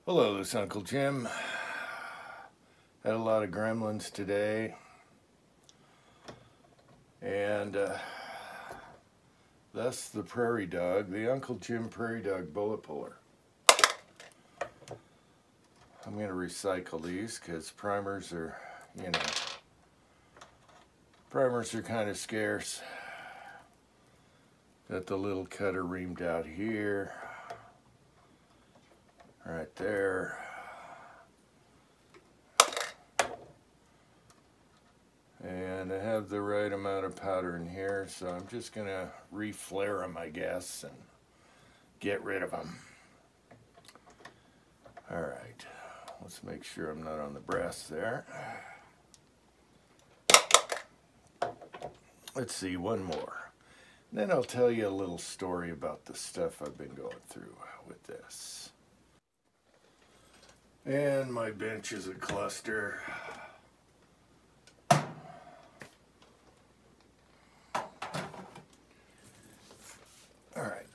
Hello, this is Uncle Jim. Had a lot of gremlins today, and that's the prairie dog, the Uncle Jim prairie dog bullet puller. I'm going to recycle these because primers are, primers are kind of scarce. Got the little cutter reamed out here, right there. And I have the right amount of powder in here, so I'm just going to reflare them, I guess, and get rid of them. Alright, let's make sure I'm not on the brass there. Let's see, one more. Then I'll tell you a little story about the stuff I've been going through with this. And my bench is a cluster. Alright,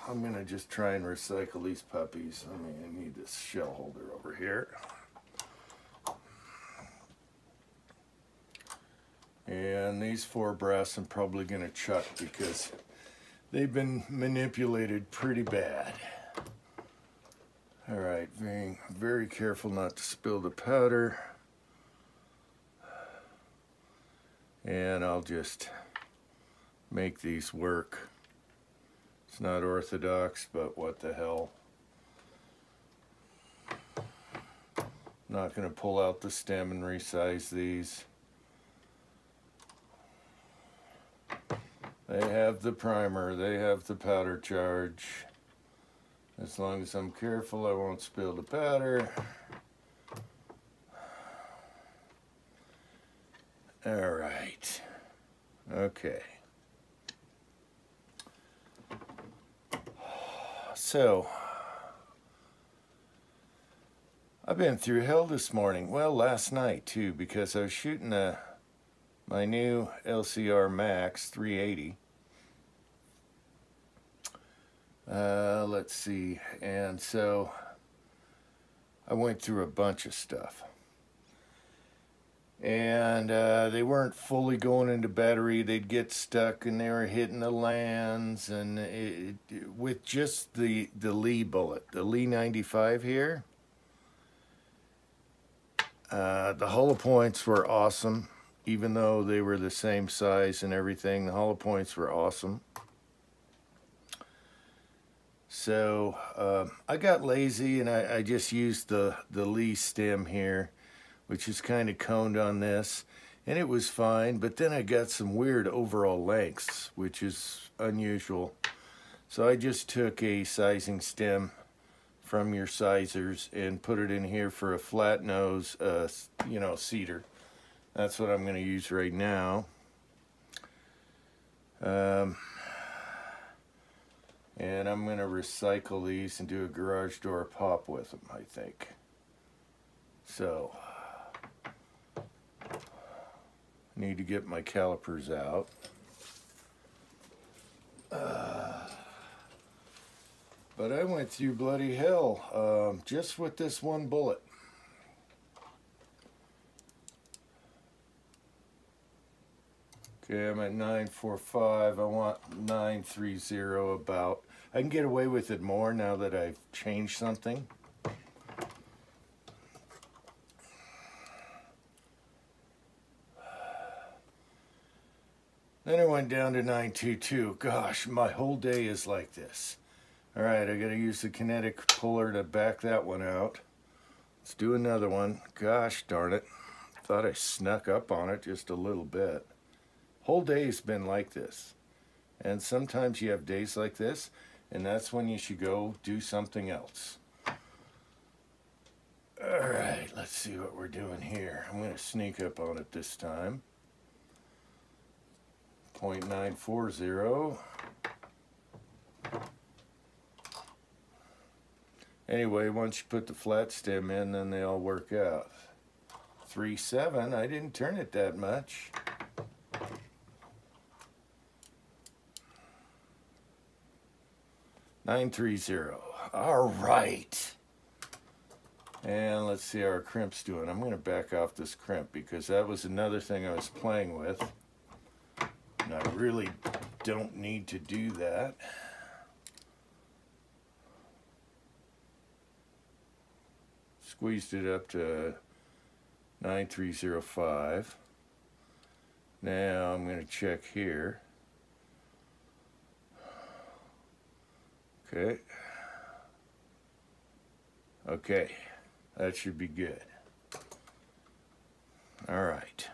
I'm going to just try and recycle these puppies. I need this shell holder over here. And these four brass I'm probably going to chuck because they've been manipulated pretty bad. Alright, being very careful not to spill the powder. And I'll just make these work. It's not orthodox, but what the hell. Not going to pull out the stem and resize these. They have the primer, they have the powder charge. As long as I'm careful, I won't spill the powder. All right. Okay. So, I've been through hell this morning. Well, last night too, because I was shooting my new LCR Max 380. Let's see, and so I went through a bunch of stuff, and they weren't fully going into battery. They'd get stuck and they were hitting the lands, and with just the Lee bullet, the Lee 95 here, the hollow points were awesome. Even though they were the same size and everything, the hollow points were awesome. So I got lazy and I just used the Lee stem here, which is kind of coned on this, and it was fine. But then I got some weird overall lengths, which is unusual. So I just took a sizing stem from your sizers and put it in here for a flat nose, cedar. That's what I'm going to use right now. And I'm going to recycle these and do a garage door pop with them, I think. So, need to get my calipers out. But I went through bloody hell just with this one bullet. Okay, I'm at 945. I want 930 about. I can get away with it more now that I've changed something. Then I went down to 922. Gosh, my whole day is like this. All right, I gotta use the kinetic puller to back that one out. Let's do another one. Gosh darn it. Thought I snuck up on it just a little bit. Whole day's been like this. And sometimes you have days like this, and that's when you should go do something else. Alright, let's see what we're doing here. I'm going to sneak up on it this time. 0.940. Anyway, once you put the flat stem in, then they all work out. 3.7, I didn't turn it that much. 930. All right. And let's see how our crimp's doing. I'm going to back off this crimp because that was another thing I was playing with. And I really don't need to do that. Squeezed it up to 9305. Now I'm going to check here. Okay. Okay. That should be good. All right.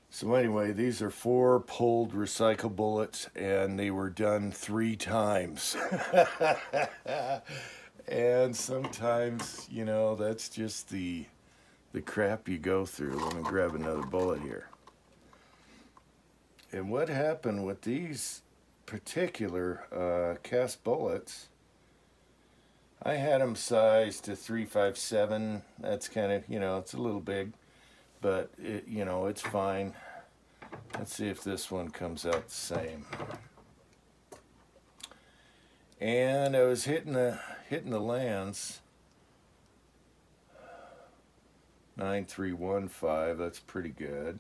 So anyway, these are 4 pulled recycle bullets, and they were done 3 times. And sometimes, you know, that's just the crap you go through. Let me grab another bullet here. And what happened with these particular cast bullets, I had them sized to 357. That's kind of, you know, it's a little big, but it, you know, it's fine. Let's see if this one comes out the same. And I was hitting the lands. 9315. That's pretty good.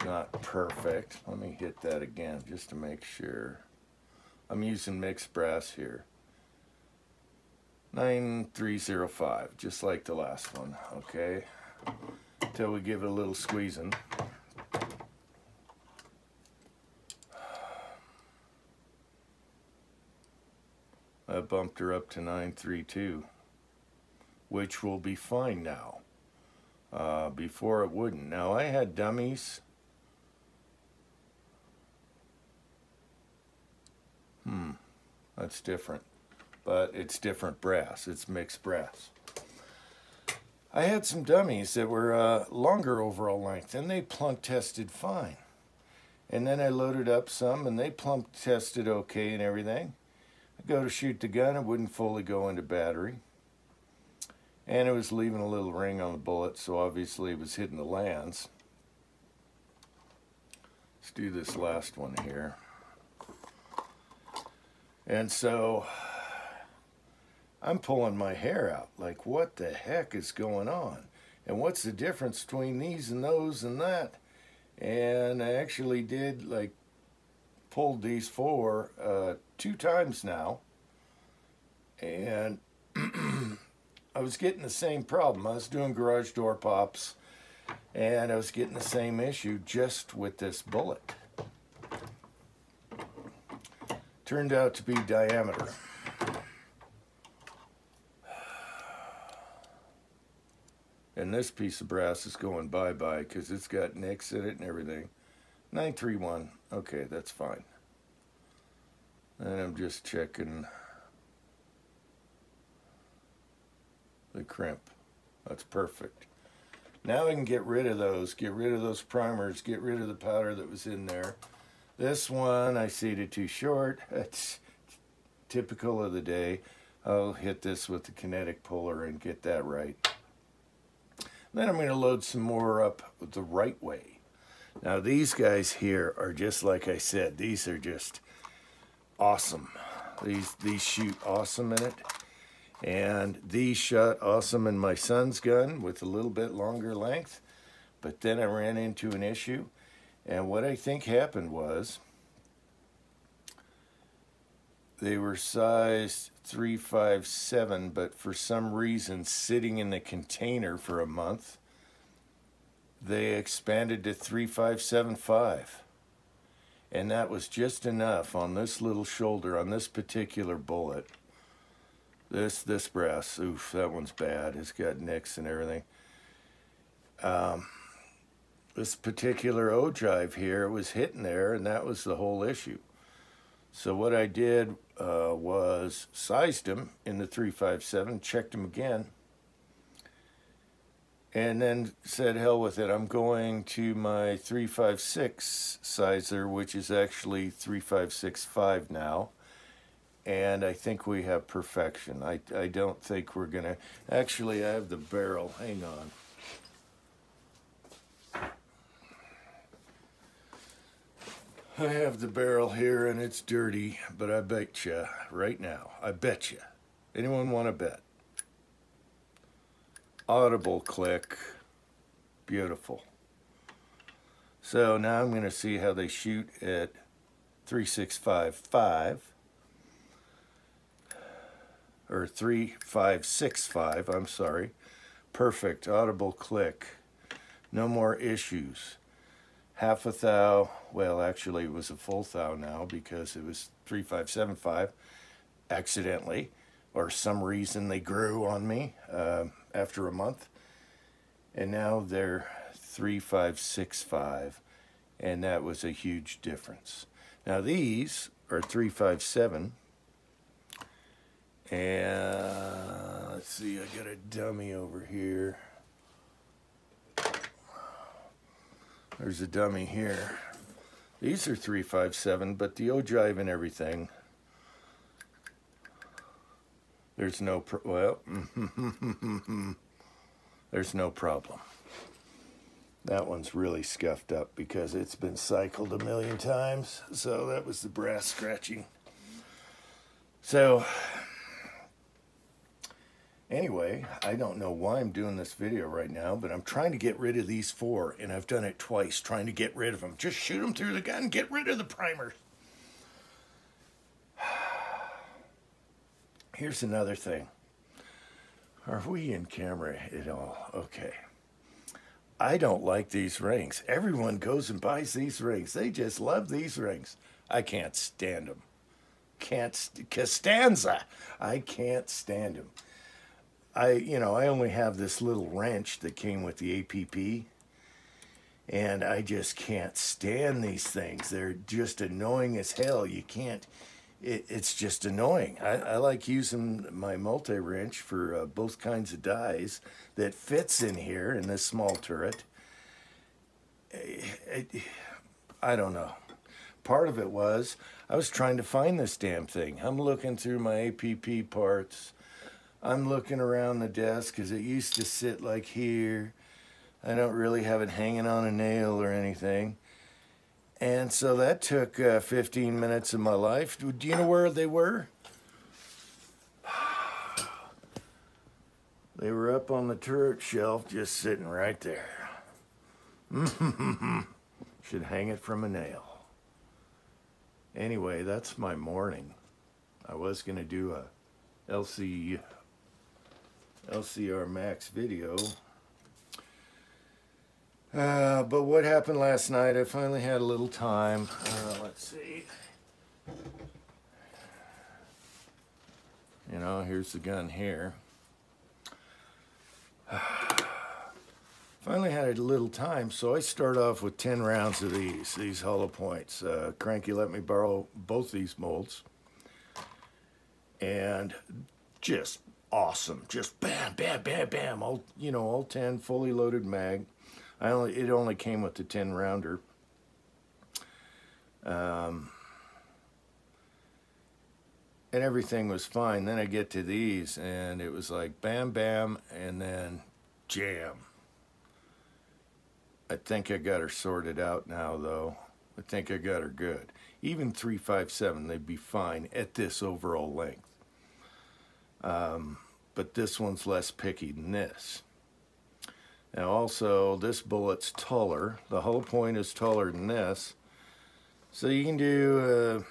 Not perfect. Let me hit that again just to make sure. I'm using mixed brass here. 9305, just like the last one. Okay, until we give it a little squeezing. I bumped her up to 932, which will be fine now. Before it wouldn't. Now I had dummies. That's different. But it's different brass. It's mixed brass. I had some dummies that were longer overall length, and they plunk tested fine. And then I loaded up some, and they plunk tested okay and everything. I go to shoot the gun, it wouldn't fully go into battery. And it was leaving a little ring on the bullet, so obviously it was hitting the lands. Let's do this last one here. And so I'm pulling my hair out, like what the heck is going on? And what's the difference between these and those and that? And I actually did, like, pulled these 4 2 times now. And I was getting the same problem. I was doing garage door pops, and I was getting the same issue just with this bullet. Turned out to be diameter. And this piece of brass is going bye-bye because it's got nicks in it and everything. 931. Okay, that's fine. And I'm just checking the crimp. That's perfect. Now I can get rid of those primers, get rid of the powder that was in there. This one I seated too short. That's typical of the day. I'll hit this with the kinetic puller and get that right. Then I'm going to load some more up the right way. Now these guys here are just like I said. These are just awesome. These shoot awesome in it. And these shot awesome in my son's gun with a little bit longer length. But then I ran into an issue. And what I think happened was they were sized 357, but for some reason sitting in the container for a month, they expanded to 3575. And that was just enough on this little shoulder, on this particular bullet. This brass, oof, that one's bad. It's got nicks and everything. This particular ogive here was hitting there, and that was the whole issue. So what I did was sized him in the 357, checked him again, and then said, hell with it, I'm going to my 356 sizer, which is actually 3565 now. And I think we have perfection. I don't think we're going to... Actually, I have the barrel. Hang on. I have the barrel here, and it's dirty, but I bet you right now, I bet you Anyone want to bet? Audible click. Beautiful. So now I'm going to see how they shoot at 3.655 or 3.565. I'm sorry. Perfect. Audible click. No more issues. Half a thou. Well, actually, it was a full thou now because it was 3.575 accidentally, or some reason they grew on me after a month. And now they're 3.565, and that was a huge difference. Now these are 3.57, and let's see, I got a dummy over here. There's a dummy here. These are 3.57, but the ogive and everything, there's no, there's no problem. That one's really scuffed up because it's been cycled a million times. So that was the brass scratching. So anyway, I don't know why I'm doing this video right now, but I'm trying to get rid of these four, and I've done it twice, trying to get rid of them. Just shoot them through the gun, get rid of the primers. Here's another thing. Are we in camera at all? Okay. I don't like these rings. Everyone goes and buys these rings. They just love these rings. I can't stand them. Costanza. I can't stand them. I only have this little wrench that came with the APP, and I just can't stand these things. They're just annoying as hell. You can't. It's just annoying. I like using my multi-wrench for both kinds of dies that fits in here in this small turret. I don't know. Part of it was I was trying to find this damn thing. I'm looking through my APP parts. I'm looking around the desk because it used to sit like here. I don't really have it hanging on a nail or anything. And so that took 15 minutes of my life. Do you know where they were? They were up on the turret shelf, just sitting right there. Should hang it from a nail. Anyway, that's my morning. I was going to do a LCR Max video. But what happened last night, I finally had a little time. Let's see. Here's the gun here. Finally had a little time, so I start off with 10 rounds of these hollow points. Cranky let me borrow both these molds. And just awesome. Just bam, bam, bam, bam. All 10 fully loaded mag. It only came with the 10 rounder. And everything was fine. Then I get to these and it was like bam, bam, and then jam. I think I got her sorted out now though. I think I got her good. Even 3.57, they'd be fine at this overall length. But this one's less picky than this. Now also, this bullet's taller. The hollow point is taller than this. So you can do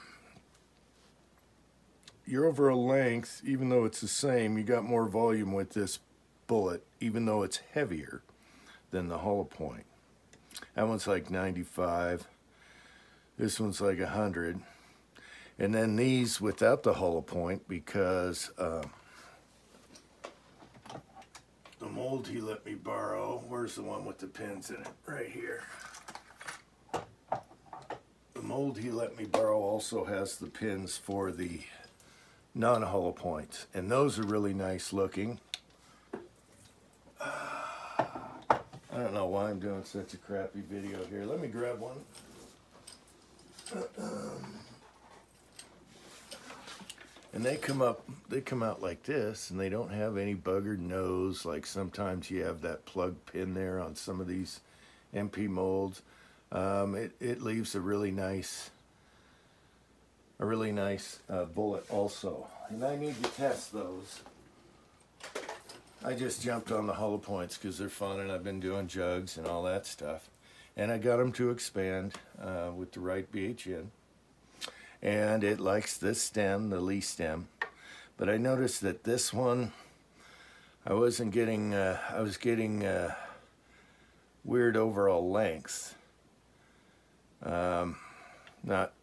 your overall length, even though it's the same, you got more volume with this bullet, even though it's heavier than the hollow point. That one's like 95. This one's like 100. And then these without the hollow point, because the mold he let me borrow, where's the one with the pins in it? Right here. The mold he let me borrow also has the pins for the non-hollow points, and those are really nice looking. I don't know why I'm doing such a crappy video here. Let me grab one. And they come out like this, and they don't have any buggered nose like sometimes you have that plug pin there on some of these MP molds. It leaves a really nice a really nice bullet also. And I need to test those. I just jumped on the hollow points because they're fun, and I've been doing jugs and all that stuff. And I got them to expand with the right BHN. And it likes this stem, the Lee stem. But I noticed that this one, I was getting weird overall length. Not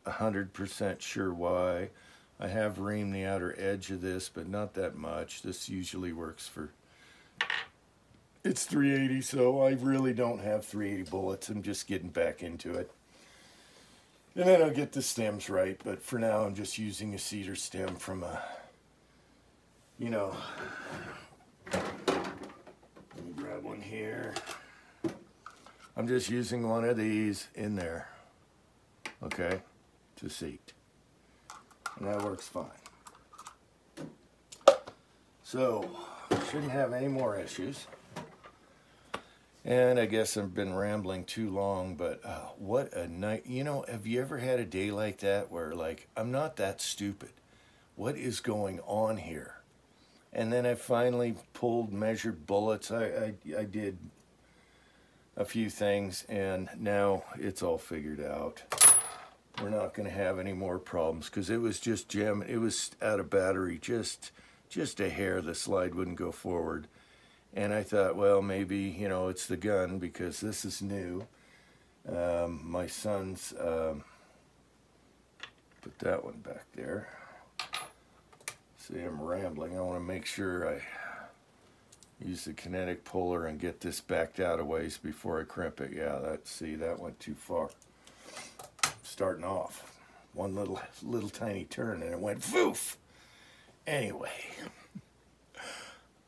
100% sure why. I have reamed the outer edge of this, but not that much. This usually works for, it's 380, so I really don't have 380 bullets. I'm just getting back into it. And then I'll get the stems right, but for now I'm just using a cedar stem from a, you know, let me grab one here. I'm just using one of these in there, okay, to seat. And that works fine. So, shouldn't have any more issues. And I guess I've been rambling too long, but what a night. You know, have you ever had a day like that where, like, I'm not that stupid. What is going on here? And then I finally measured bullets. I did a few things, and now it's all figured out. We're not going to have any more problems because it was just jamming. It was out of battery, just a hair. The slide wouldn't go forward. And I thought, well, maybe, you know, it's the gun because this is new. My son's, put that one back there. See, I'm rambling. I want to make sure I use the kinetic puller and get this backed out a ways before I crimp it. Yeah, that went too far. Starting off, one little tiny turn, and it went poof. Anyway.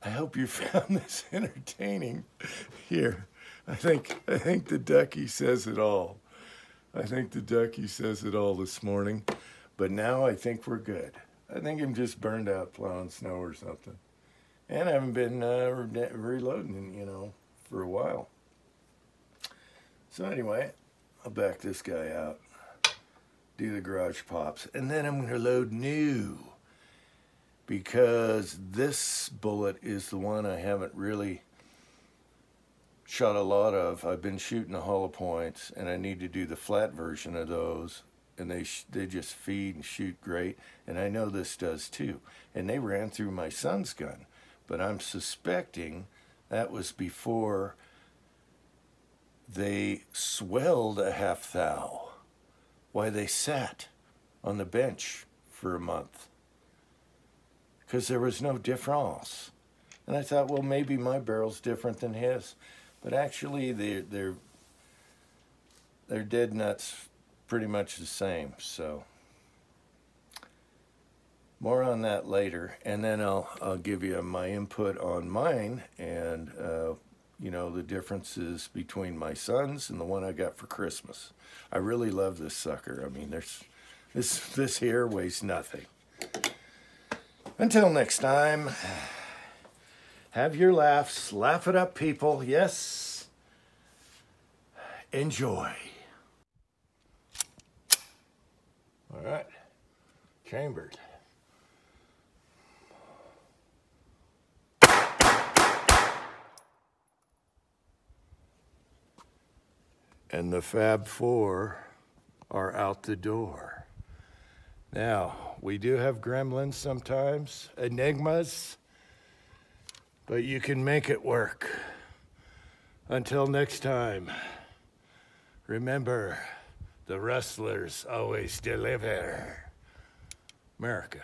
I hope you found this entertaining. Here, I think the ducky says it all. I think the ducky says it all this morning. But now I think we're good. I think I'm just burned out plowing snow or something. And I haven't been reloading, you know, for a while. So anyway, I'll back this guy out, do the garage pops, and then I'm going to load new. Because this bullet is the one I haven't really shot a lot of. I've been shooting the hollow points, and I need to do the flat version of those, and they just feed and shoot great, and I know this does too. And they ran through my son's gun, but I'm suspecting that was before they swelled a half thou. Why they sat on the bench for a month. Because there was no difference. And I thought, well, maybe my barrel's different than his. But actually, they're dead nuts pretty much the same. So, more on that later. And then I'll give you my input on mine and, you know, the differences between my son's and the one I got for Christmas. I really love this sucker. I mean, this here weighs nothing. Until next time, have your laughs. Laugh it up, people. Yes. Enjoy. All right. Chambered. And the Fab Four are out the door. Now, we do have gremlins sometimes, enigmas, but you can make it work. Until next time, remember, the rustlers always deliver. America.